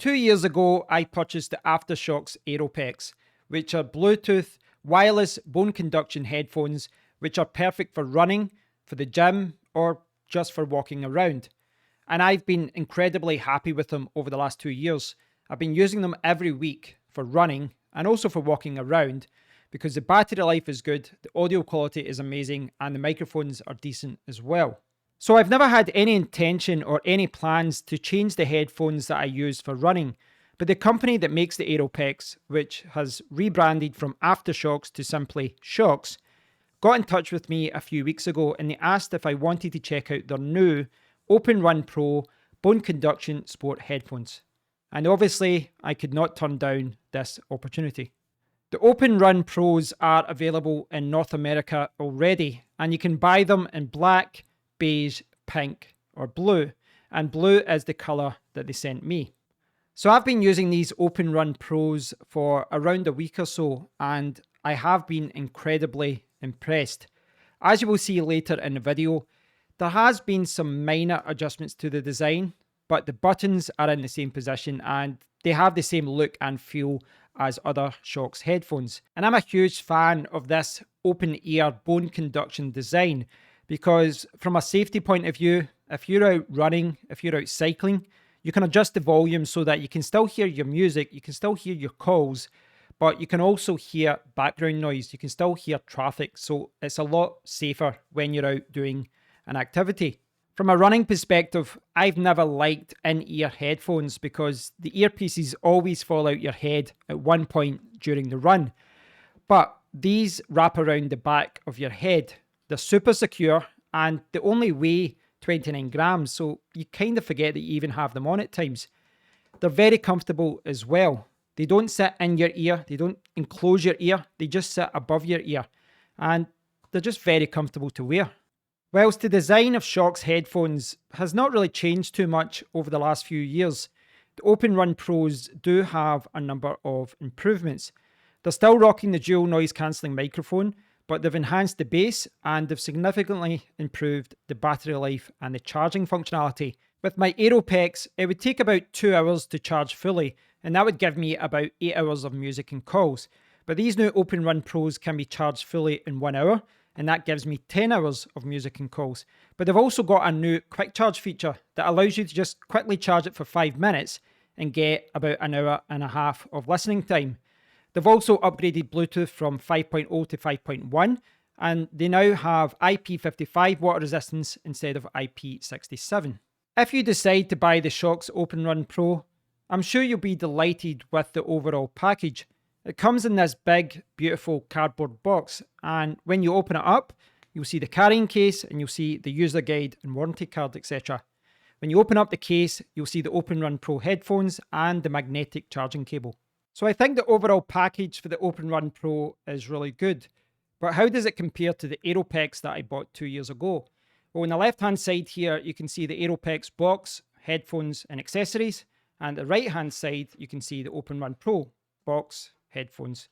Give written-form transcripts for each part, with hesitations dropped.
2 years ago, I purchased the Shokz AeroPex, which are Bluetooth wireless bone conduction headphones, which are perfect for running, for the gym, or just for walking around. And I've been incredibly happy with them over the last 2 years. I've been using them every week for running and also for walking around because the battery life is good, the audio quality is amazing, and the microphones are decent as well. So I've never had any intention or any plans to change the headphones that I use for running, but the company that makes the AeroPex, which has rebranded from Shokz to simply Shokz, got in touch with me a few weeks ago and they asked if I wanted to check out their new OpenRun Pro Bone Conduction Sport headphones. And obviously, I could not turn down this opportunity. The OpenRun Pros are available in North America already, and you can buy them in black, beige, pink, or blue, and blue is the colour that they sent me. So I've been using these OpenRun Pros for around a week or so, and I have been incredibly impressed. As you will see later in the video, there has been some minor adjustments to the design, but the buttons are in the same position and they have the same look and feel as other Shokz headphones. And I'm a huge fan of this open ear bone conduction design because from a safety point of view, if you're out running, if you're out cycling, you can adjust the volume so that you can still hear your music, you can still hear your calls, but you can also hear background noise. You can still hear traffic. So it's a lot safer when you're out doing an activity. From a running perspective, I've never liked in-ear headphones because the earpieces always fall out your head at one point during the run. But these wrap around the back of your head. They're super secure and they only weigh 29 grams, so you kind of forget that you even have them on at times. They're very comfortable as well. They don't sit in your ear, they don't enclose your ear, they just sit above your ear. And they're just very comfortable to wear. Whilst the design of Shokz headphones has not really changed too much over the last few years, the OpenRun Pros do have a number of improvements. They're still rocking the dual noise cancelling microphone, but they've enhanced the bass and they've significantly improved the battery life and the charging functionality. With my AeroPex, it would take about 2 hours to charge fully, and that would give me about 8 hours of music and calls. But these new OpenRun Pros can be charged fully in 1 hour, and that gives me 10 hours of music and calls. But they've also got a new quick charge feature that allows you to just quickly charge it for 5 minutes and get about an hour and a half of listening time. They've also upgraded Bluetooth from 5.0 to 5.1, and they now have IP55 water resistance instead of IP67. If you decide to buy the Shokz OpenRun Pro, I'm sure you'll be delighted with the overall package. It comes in this big, beautiful cardboard box, and when you open it up, you'll see the carrying case and you'll see the user guide and warranty card, etc. When you open up the case, you'll see the OpenRun Pro headphones and the magnetic charging cable. So I think the overall package for the OpenRun Pro is really good. But how does it compare to the AeroPex that I bought 2 years ago? Well, on the left-hand side here, you can see the AeroPex box, headphones and accessories. And the right-hand side, you can see the OpenRun Pro box, headphones,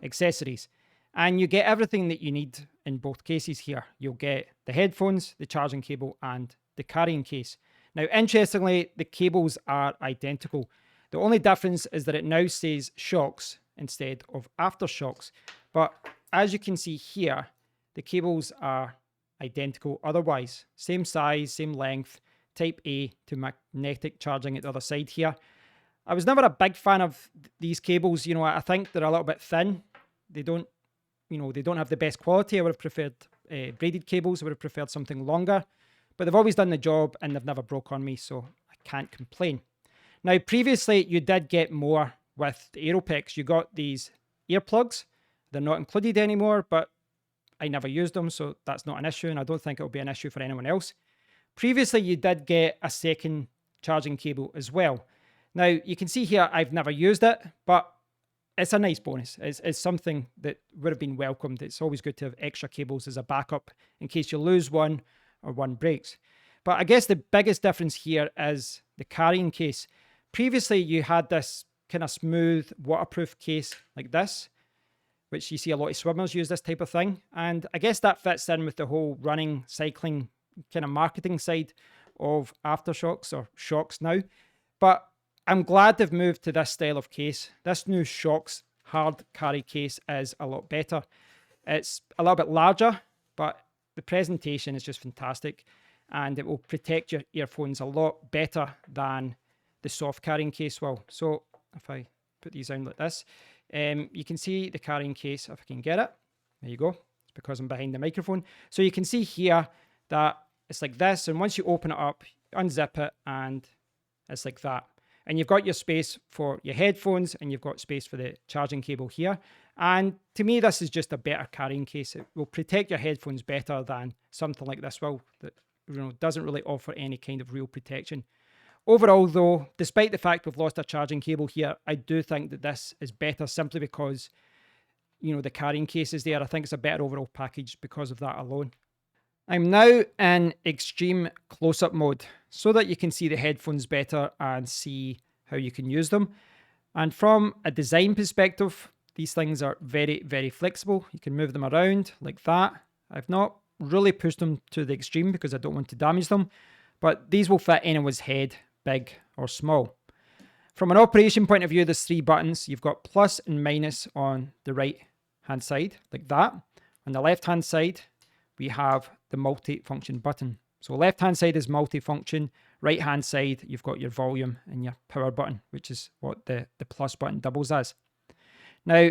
accessories. And you get everything that you need in both cases here. You'll get the headphones, the charging cable, and the carrying case. Now, interestingly, the cables are identical. The only difference is that it now says Shokz instead of Shokz. But as you can see here, the cables are identical otherwise. Same size, same length, type A to magnetic charging at the other side here. I was never a big fan of these cables. You know, I think they're a little bit thin. They don't have the best quality. I would have preferred braided cables. I would have preferred something longer. But they've always done the job and they've never broke on me, so I can't complain. Now, previously, you did get more with the AeroPex. You got these earplugs. They're not included anymore, but I never used them, so that's not an issue, and I don't think it'll be an issue for anyone else. Previously, you did get a second charging cable as well. Now, you can see here, I've never used it, but it's a nice bonus. It's something that would have been welcomed. It's always good to have extra cables as a backup in case you lose one or one breaks. But I guess the biggest difference here is the carrying case. Previously, you had this kind of smooth, waterproof case like this, which you see a lot of swimmers use this type of thing. And I guess that fits in with the whole running, cycling kind of marketing side of Shokz or Shokz now. But I'm glad they've moved to this style of case. This new Shokz hard carry case is a lot better. It's a little bit larger, but the presentation is just fantastic, and it will protect your earphones a lot better than the soft carrying case will. So if I put these down like this, you can see the carrying case, if I can get it. There you go. It's because I'm behind the microphone. So you can see here that it's like this, and once you open it up, unzip it, and it's like that. And you've got your space for your headphones, and you've got space for the charging cable here. And to me, this is just a better carrying case. It will protect your headphones better than something like this will, that doesn't really offer any kind of real protection. Overall, though, despite the fact we've lost our charging cable here, I do think that this is better simply because, the carrying case is there. I think it's a better overall package because of that alone. I'm now in extreme close-up mode so that you can see the headphones better and see how you can use them. And from a design perspective, these things are very, very flexible. You can move them around like that. I've not really pushed them to the extreme because I don't want to damage them, but these will fit anyone's head, big or small. From an operation point of view, there's 3 buttons. You've got plus and minus on the right hand side, like that. On the left hand side, we have the multi-function button. So left hand side is multi-function, right hand side you've got your volume and your power button, which is what the plus button doubles as. Now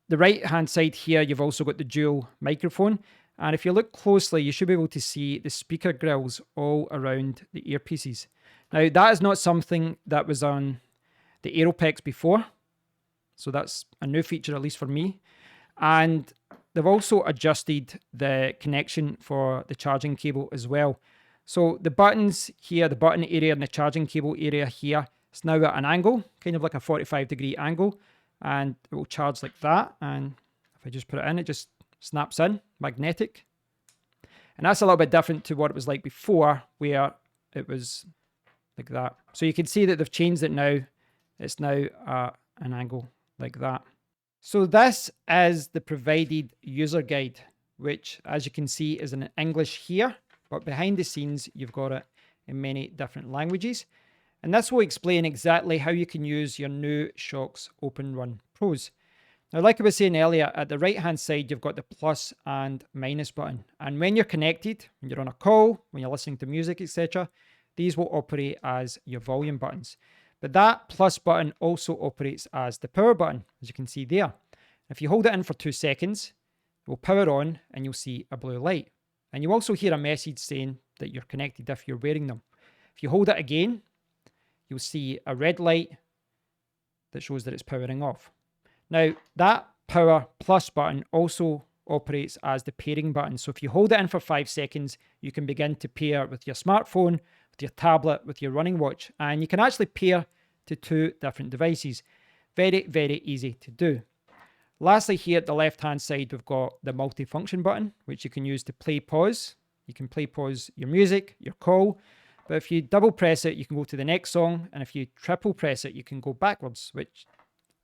the right hand side here, you've also got the dual microphone, and if you look closely you should be able to see the speaker grills all around the earpieces. Now that is not something that was on the Aeropex before, so that's a new feature, at least for me. And they've also adjusted the connection for the charging cable as well. So the buttons here, the button area and the charging cable area here, it's now at an angle, kind of like a 45-degree angle, and it will charge like that. And if I just put it in, it just snaps in, magnetic. And that's a little bit different to what it was like before, where it was like that. So you can see that they've changed it now. It's now at an angle like that. So this is the provided user guide, which, as you can see, is in English here, but behind the scenes, you've got it in many different languages. And this will explain exactly how you can use your new Shokz OpenRun Pros. Now, like I was saying earlier, at the right-hand side, you've got the plus and minus button. And when you're connected, when you're on a call, when you're listening to music, etc., these will operate as your volume buttons. But that plus button also operates as the power button, as you can see there. If you hold it in for 2 seconds, it will power on and you'll see a blue light. And you also hear a message saying that you're connected if you're wearing them. If you hold it again, you'll see a red light that shows that it's powering off. Now, that power plus button also operates as the pairing button. So if you hold it in for 5 seconds, you can begin to pair with your smartphone, with your tablet, with your running watch, and you can actually pair to 2 different devices. Very, very easy to do. Lastly, here at the left-hand side, we've got the multi-function button, which you can use to play pause. You can play pause your music, your call, but if you double press it, you can go to the next song, and if you triple press it, you can go backwards, which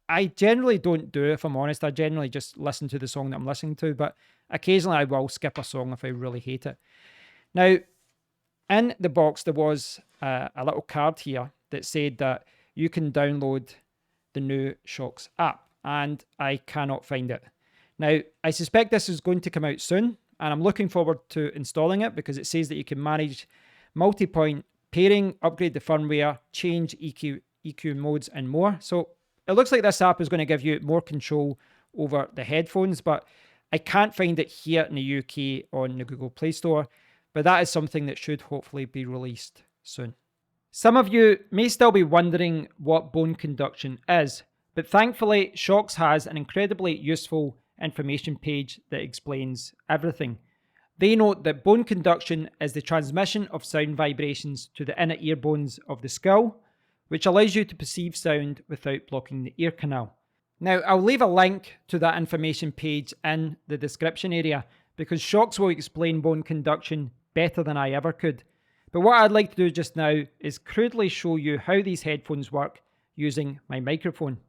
I generally don't do, if I'm honest. I generally just listen to the song that I'm listening to, but occasionally I will skip a song if I really hate it. Now, in the box, there was a little card here that said that you can download the new Shokz app, and I cannot find it. Now, I suspect this is going to come out soon, and I'm looking forward to installing it because it says that you can manage multi-point pairing, upgrade the firmware, change EQ modes, and more. So it looks like this app is going to give you more control over the headphones, but I can't find it here in the UK on the Google Play Store. But that is something that should hopefully be released soon. Some of you may still be wondering what bone conduction is, but thankfully Shokz has an incredibly useful information page that explains everything. They note that bone conduction is the transmission of sound vibrations to the inner ear bones of the skull, which allows you to perceive sound without blocking the ear canal. Now, I'll leave a link to that information page in the description area because Shokz will explain bone conduction better than I ever could. But what I'd like to do just now is crudely show you how these headphones work using my microphone.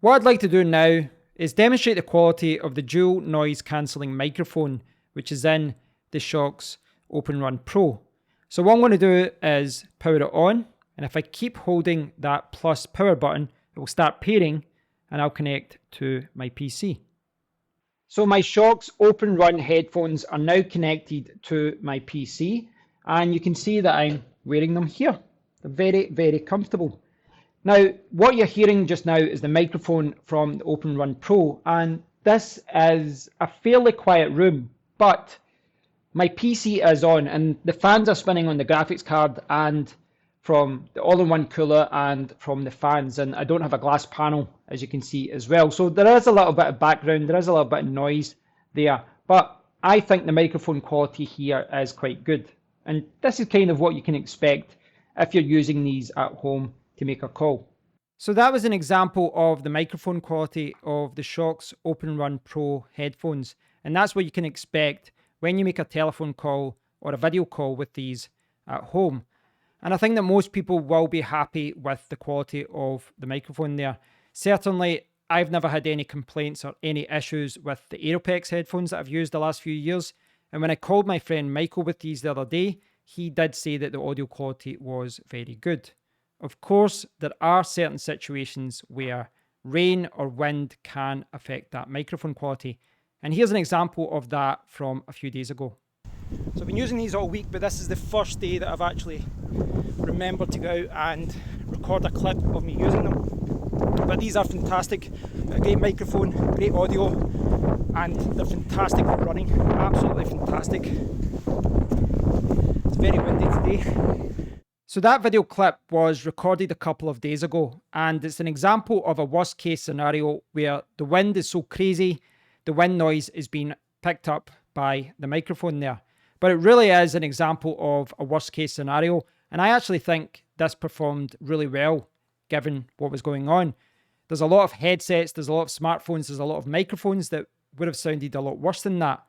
What I'd like to do now is demonstrate the quality of the dual noise cancelling microphone, which is in the Shokz OpenRun Pro. So what I'm going to do is power it on, and if I keep holding that plus power button, it will start pairing and I'll connect to my PC. So my Shokz OpenRun headphones are now connected to my PC, and you can see that I'm wearing them here. They're very, very comfortable. Now, what you're hearing just now is the microphone from the OpenRun Pro, and this is a fairly quiet room, but my PC is on and the fans are spinning on the graphics card and from the all-in-one cooler and from the fans, and I don't have a glass panel, as you can see as well. So there is a little bit of background, there is a little bit of noise there, but I think the microphone quality here is quite good. And this is kind of what you can expect if you're using these at home to make a call. So that was an example of the microphone quality of the Shokz OpenRun Pro headphones, and that's what you can expect when you make a telephone call or a video call with these at home. And I think that most people will be happy with the quality of the microphone there. Certainly, I've never had any complaints or any issues with the Aeropex headphones that I've used the last few years. And when I called my friend Michael with these the other day, he did say that the audio quality was very good. Of course, there are certain situations where rain or wind can affect that microphone quality. And here's an example of that from a few days ago. So I've been using these all week, but this is the first day that I've actually remembered to go out and record a clip of me using them. But these are fantastic, a great microphone, great audio, and they're fantastic for running, absolutely fantastic. It's very windy today. So that video clip was recorded a couple of days ago, and it's an example of a worst case scenario where the wind is so crazy, the wind noise is being picked up by the microphone there. But it really is an example of a worst case scenario, and I actually think this performed really well given what was going on. There's a lot of headsets, there's a lot of smartphones, there's a lot of microphones that would have sounded a lot worse than that.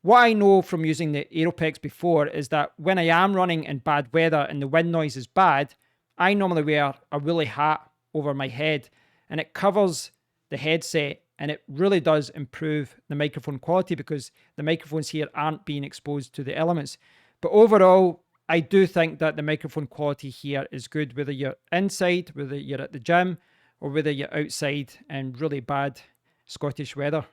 What I know from using the Aeropex before is that when I am running in bad weather and the wind noise is bad, I normally wear a woolly hat over my head and it covers the headset, and it really does improve the microphone quality because the microphones here aren't being exposed to the elements. But overall, I do think that the microphone quality here is good, whether you're inside, whether you're at the gym, or whether you're outside in really bad Scottish weather.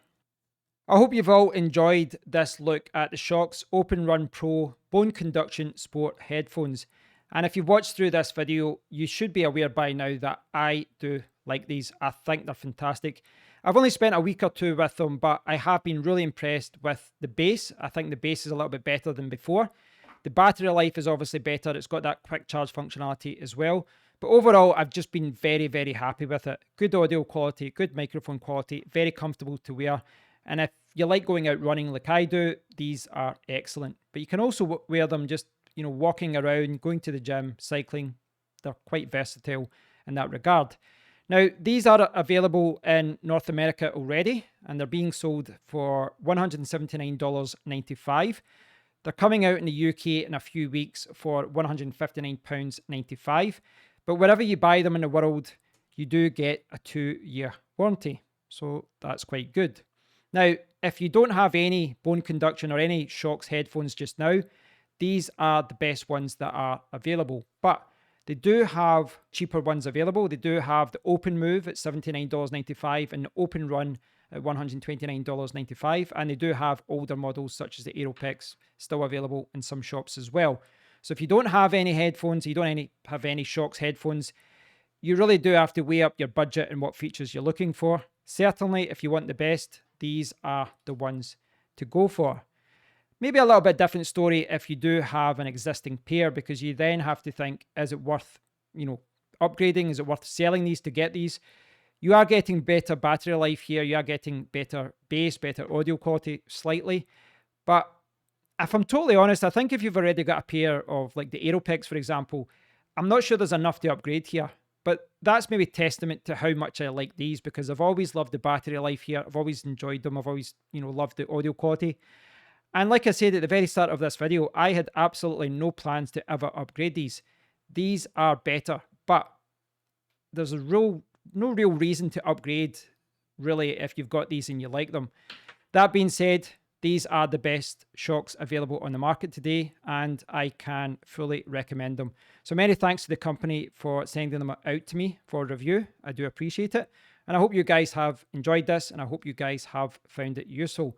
I hope you've all enjoyed this look at the Shokz OpenRun Pro Bone Conduction Sport headphones. And if you've watched through this video, you should be aware by now that I do like these. I think they're fantastic. I've only spent a week or two with them, but I have been really impressed with the bass. I think the bass is a little bit better than before. The battery life is obviously better. It's got that quick charge functionality as well. But overall, I've just been very, very happy with it. Good audio quality, good microphone quality, very comfortable to wear. And if you like going out running like I do, these are excellent. But you can also wear them just, walking around, going to the gym, cycling. They're quite versatile in that regard. Now, these are available in North America already, and they're being sold for $179.95. They're coming out in the UK in a few weeks for £159.95. But wherever you buy them in the world, you do get a 2-year warranty. So that's quite good. Now, if you don't have any bone conduction or any Shokz headphones just now, these are the best ones that are available. But they do have cheaper ones available. They do have the Open Move at $79.95 and the Open Run at $129.95. And they do have older models such as the Aeropex still available in some shops as well. So if you don't have any headphones, you don't have any Shokz headphones, you really do have to weigh up your budget and what features you're looking for. Certainly, if you want the best, these are the ones to go for. Maybe a little bit different story if you do have an existing pair, because you then have to think, is it worth, upgrading? Is it worth selling these to get these? You are getting better battery life here. You are getting better bass, better audio quality slightly. But if I'm totally honest, I think if you've already got a pair of like the Aeropex, for example, I'm not sure there's enough to upgrade here. But that's maybe testament to how much I like these, because I've always loved the battery life here. I've always enjoyed them. I've always, loved the audio quality. And like I said at the very start of this video, I had absolutely no plans to ever upgrade these. These are better, but there's a real no real reason to upgrade, really, if you've got these and you like them. That being said, these are the best Shokz available on the market today, and I can fully recommend them. So many thanks to the company for sending them out to me for review. I do appreciate it. And I hope you guys have enjoyed this, and I hope you guys have found it useful.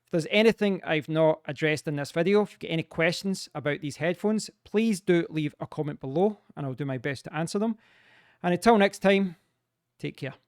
If there's anything I've not addressed in this video, if you've got any questions about these headphones, please do leave a comment below, and I'll do my best to answer them. And until next time, take care.